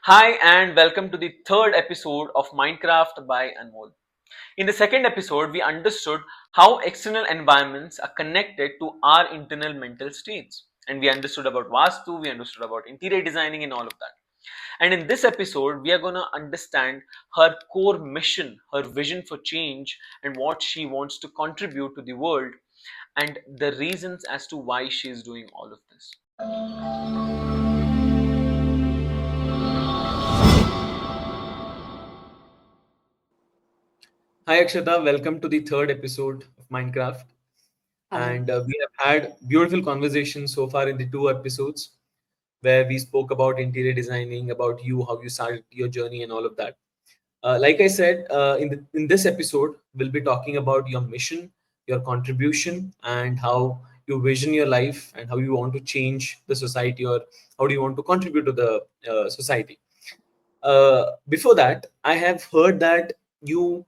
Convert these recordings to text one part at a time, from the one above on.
Hi, and welcome to the third episode of Mindcraft by Anmol. In the second episode, we understood how external environments are connected to our internal mental states. And we understood about Vastu, we understood about interior designing, and all of that. And in this episode, we are going to understand her core mission, her vision for change, and what she wants to contribute to the world, and the reasons as to why she is doing all of this. Hi Akshata, welcome to the third episode of Minecraft. Hi. And we have had beautiful conversations so far in the two episodes where we spoke about interior designing, about you, how you started your journey, and all of that. Like I said, in this episode, we'll be talking about your mission, your contribution, and how you vision your life and how you want to change the society, or how do you want to contribute to the society. Before that, I have heard that you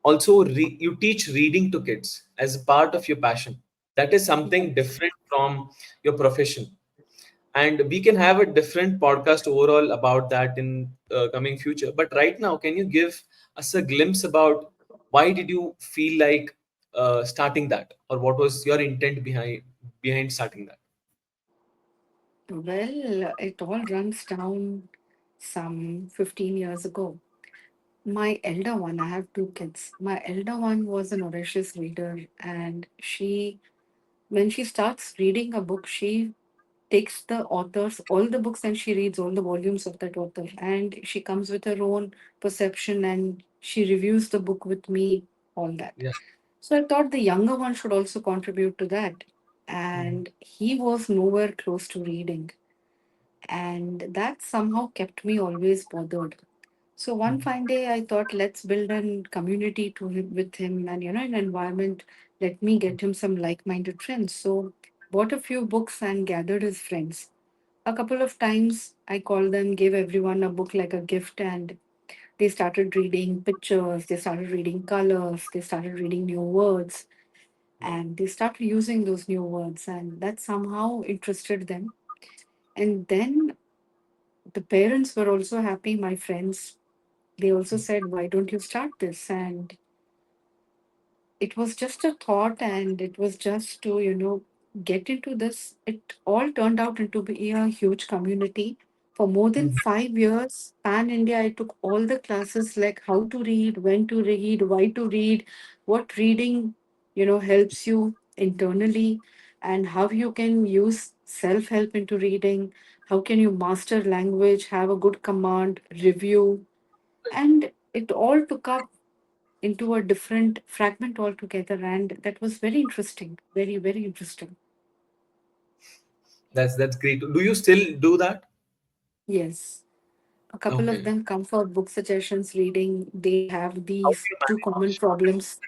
you teach reading to kids as part of your passion. That is something Yes. different from your profession, and we can have a different podcast overall about that in coming future. But right now, can you give us a glimpse about why did you feel like starting that, or what was your intent behind starting that? Well, it all runs down some 15 years ago. My elder one, I have two kids. My elder one was an voracious reader, and when she starts reading a book, she takes the authors, all the books, and she reads all the volumes of that author. And she comes with her own perception and she reviews the book with me, all that. Yeah. So I thought the younger one should also contribute to that. Mhm. And he was nowhere close to reading. And that somehow kept me always bothered. So one Mhm. fine day, I thought, let's build a community with him, and an environment. Let me get him some like-minded friends. So bought a few books and gathered his friends. A couple of times, I called them, gave everyone a book like a gift, and they started reading pictures. They started reading colors. They started reading new words, and they started using those new words, and that somehow interested them. And then the parents were also happy. My friends, they also said, why don't you start this? And it was just a thought, and it was just to get into this. It all turned out into be a huge community. For more than Mhm. 5 years, pan India, I took all the classes, like how to read, when to read, why to read, what reading helps you internally, and how you can use self help into reading, how can you master language, have a good command review. And it all took up into a different fragment altogether, and that was very interesting, very very interesting. That's great. Do you still do that? Yes, a couple of Okay. them come for book suggestions reading. They have How do these you two common manage? problems.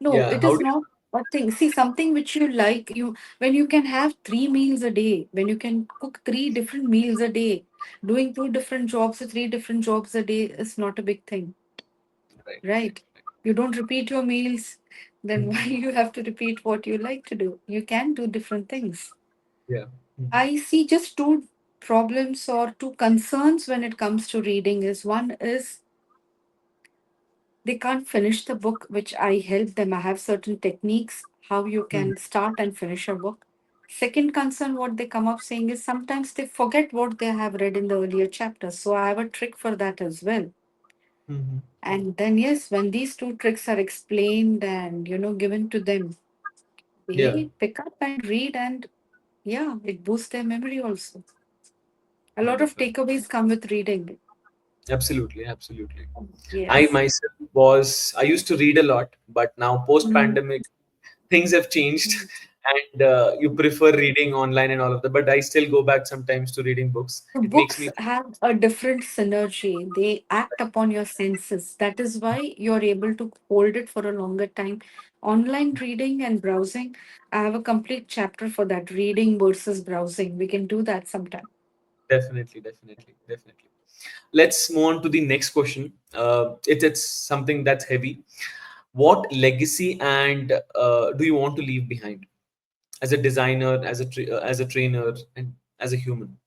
No, Yeah. it How is do not a thing. See, something which you like, when you can have 3 meals a day, when you can cook 3 different meals a day, doing two different jobs or 3 different jobs a day is not a big thing, you? Right. Right. right? You don't repeat your meals, then why Mhm. you have to repeat what you like to do? You can do different things. Yeah. Mhm. I see just two problems or two concerns when it comes to reading. Is one is they can't finish the book, which I help them. I have certain techniques how you Mhm. can start and finish a book. Second concern, what they come up saying is sometimes they forget what they have read in the earlier chapters. So I have a trick for that as well. Mhm. And then yes, when these two tricks are explained and given to them, Yeah. they pick up and read, and yeah, it boosts their memory also. A lot of Wonderful. takeaways come with reading. Absolutely, absolutely. I Yes. myself I used to read a lot, but now post Mhm. pandemic, things have changed, and you prefer reading online and all of that. But I still go back sometimes to reading books. The It makes books me have a different synergy. They act upon your senses. That is why you're able to hold it for a longer time. Online reading and browsing, I have a complete chapter for that, reading versus browsing. We can do that sometime. definitely, definitely, definitely. Let's move on to the next question. It's something that's heavy. What legacy and do you want to leave behind as a designer, as a trainer, and as a human?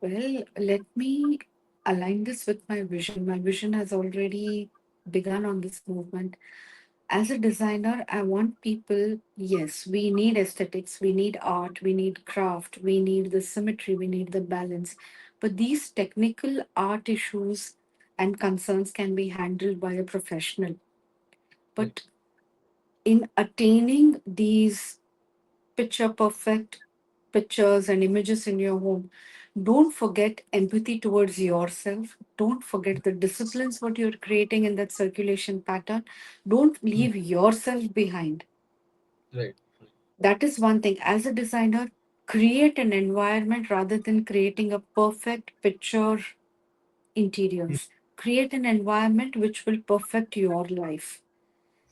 Well, let me align this with my vision. My vision has already begun on this movement. As a designer, I want people, yes, we need aesthetics, we need art, we need craft, we need the symmetry, we need the balance. But these technical art issues and concerns can be handled by a professional. Right. But in attaining these picture perfect pictures and images in your home, don't forget empathy towards yourself. Don't forget the disciplines what you're creating in that circulation pattern. Don't Mm. leave yourself behind. Right. That is one thing. As a designer, create an environment rather than creating a perfect picture Mm. interiors. Create an environment which will perfect your life.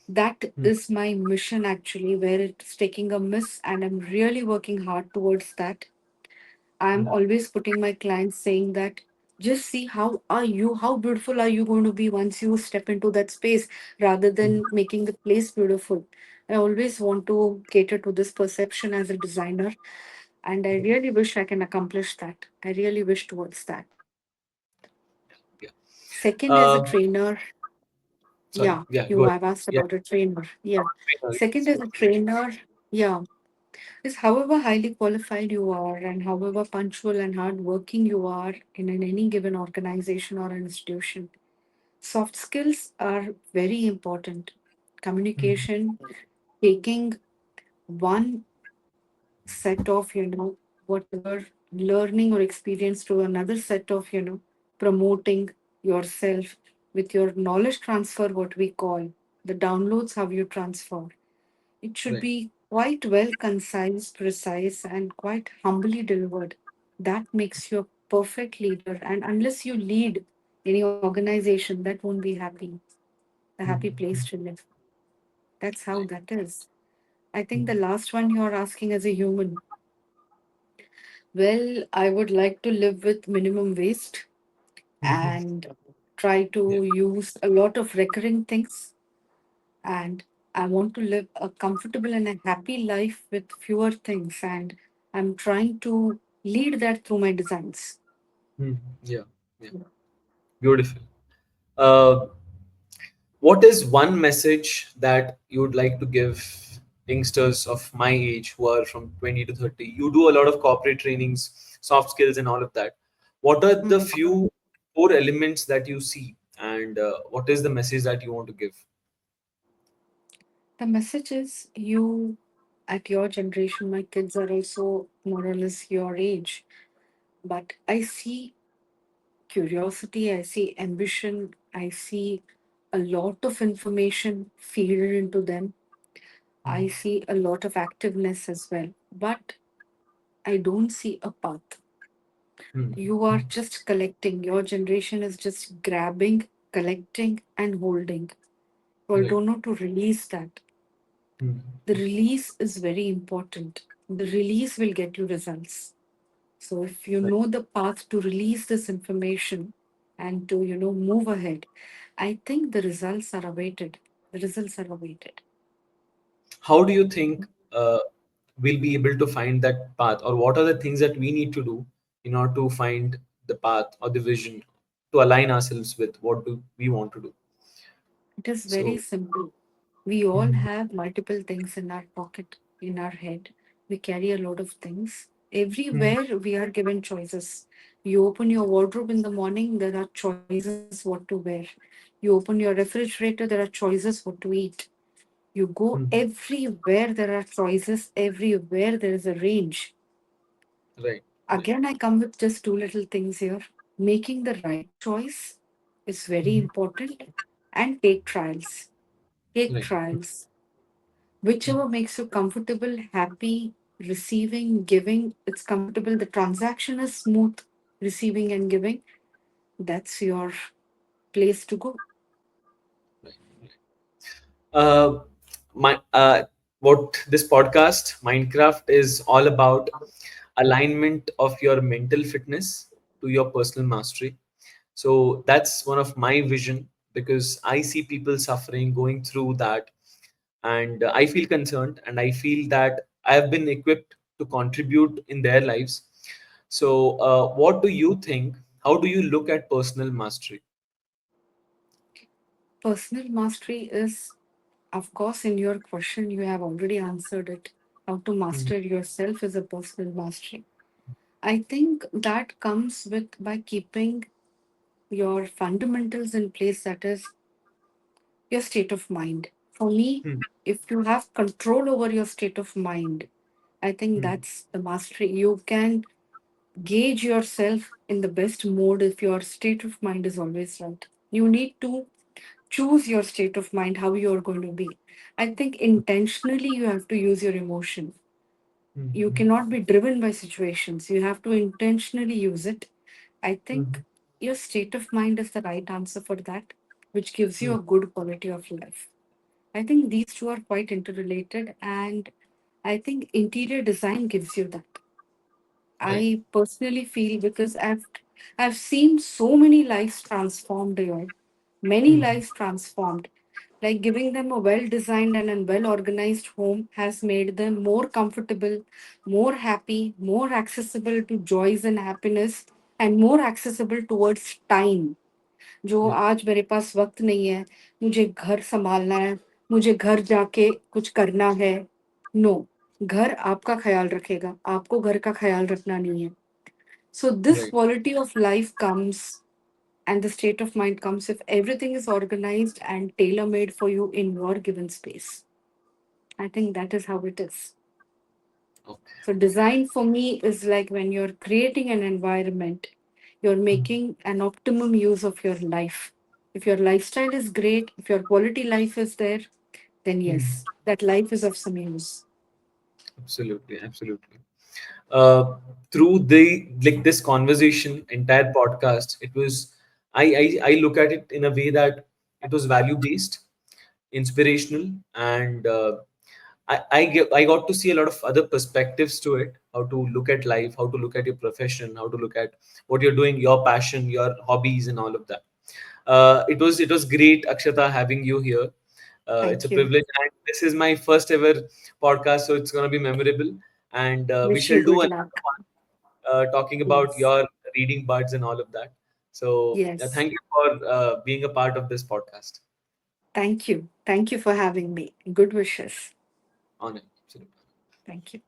That Mm. is my mission actually, where it's taking a miss, and I'm really working hard towards that. I'm Mm. always putting my clients saying that just see how beautiful are you going to be once you step into that space rather Mm. than making the place beautiful. I always want to cater to this perception as a designer, and I really wish I can accomplish that. I really wish towards that. Yeah. Second, as a Uh, trainer, Sorry. yeah, Yeah. Go you ahead. have asked Yeah. about a trainer. Yeah. Trainer, Second, yes. as a trainer, yeah, is however highly qualified you are and however punctual and hardworking you are in any given organization or institution, soft skills are very important. Mm. Communication, taking one set of, whatever learning or experience to another set of, promoting yourself with your knowledge transfer, what we call the downloads, how you transfer. It should Right. be quite well concise, precise, and quite humbly delivered. That makes you a perfect leader. And unless you lead any organization, that won't be a happy place Mm. to live. That's how Right. that is. I think the Mm. last one you're asking as a human. Well, I would like to live with minimum waste Mhm. and try Yeah. to use a lot of recurring things. And I want to live a comfortable and a happy life with fewer things. And I'm trying to lead that through my designs. Mm. Yeah. Yeah. Beautiful. Uh, what is one message that you would like to give youngsters of my age who are from 20 to 30? You do a lot of corporate trainings, soft skills, and all of that. What are the Mhm. few core elements that you see, and what is the message that you want to give? The message is you, at your generation, my kids are also more or less your age. But I see curiosity, I see ambition, I see a lot of information feeded into them. I see a lot of activeness as well. But I don't see a path. Hmm. You are just collecting. Your generation is just grabbing, collecting, and holding. You all Right. don't know to release that. Hmm. The release is very important. The release will get you results. So if you Right. know the path to release this information and to, move ahead, I think the results are awaited. The results are awaited. How do you think we'll be able to find that path, or what are the things that we need to do in order to find the path or the vision to align ourselves with what do we want to do? It is very So, simple. We all Mhm. have multiple things in our pocket, in our head. We carry a lot of things. Everywhere we are given choices. You open your wardrobe in the morning, there are choices what to wear. You open your refrigerator, there are choices what to eat. You go Mhm. everywhere, there are choices. Everywhere there is a range. Right, right. Again, I come with just two little things here. Making the right choice is very Mhm. important, and take trials. Take Right. trials. Whichever makes you comfortable, happy, receiving, giving, it's comfortable. The transaction is smooth, receiving and giving. That's your place to go. Uh, my what this podcast Mindcraft is all about: alignment of your mental fitness to your personal mastery. So that's one of my vision, because I see people suffering, going through that, and I feel concerned, and I feel that I have been equipped to contribute in their lives. So what do you think, how do you look at personal mastery? Personal mastery is, of course, in your question, you have already answered it. How to Mhm. master yourself is a personal mastery. I think that comes with by keeping your fundamentals in place, that is your state of mind. For me, Mhm. if you have control over your state of mind, I think Mhm. that's the mastery. You can gauge yourself in the best mode if your state of mind is always right. You need to choose your state of mind, how you're going to be. I think intentionally you have to use your emotion. You Mhm. cannot be driven by situations. You have to intentionally use it. I think Mhm. your state of mind is the right answer for that, which gives you Mhm. a good quality of life. I think these two are quite interrelated, and I think interior design gives you that. Right. I personally feel because I've seen so many lives transformed here, many Mhm. lives transformed. Like giving them a well designed and a well organized home has made them more comfortable, more happy, more accessible to joys and happiness, and more accessible towards time. जो Yeah. आज मेरे पास वक्त नहीं है, मुझे घर संभालना है, मुझे घर जाके कुछ करना है, नो, घर आपका ख्याल रखेगा, आपको घर का ख्याल रखना नहीं है. So this Right. quality of life comes, and the state of mind comes if everything is organized and tailor made for you in your given space. I think that is how it is. Okay. So design for me is like when you're creating an environment, you're Mhm. making an optimum use of your life. If your lifestyle is great, if your quality life is there, then Mhm. yes, that life is of some use. Absolutely, absolutely. uh, Through the like this conversation, entire podcast, it was, I look at it in a way that it was value based, inspirational, and I got to see a lot of other perspectives to it. How to look at life, how to look at your profession, how to look at what you're doing, your passion, your hobbies, and all of that. It was great, Akshata, having you here. It's a Thank you. privilege, and this is my first ever podcast, so it's going to be memorable. And we Wish you shall do good another luck. one, talking about Yes. your reading buds and all of that. So, Yes. thank you for being a part of this podcast. Thank you. Thank you for having me. Good wishes. On it. Absolutely. Thank you.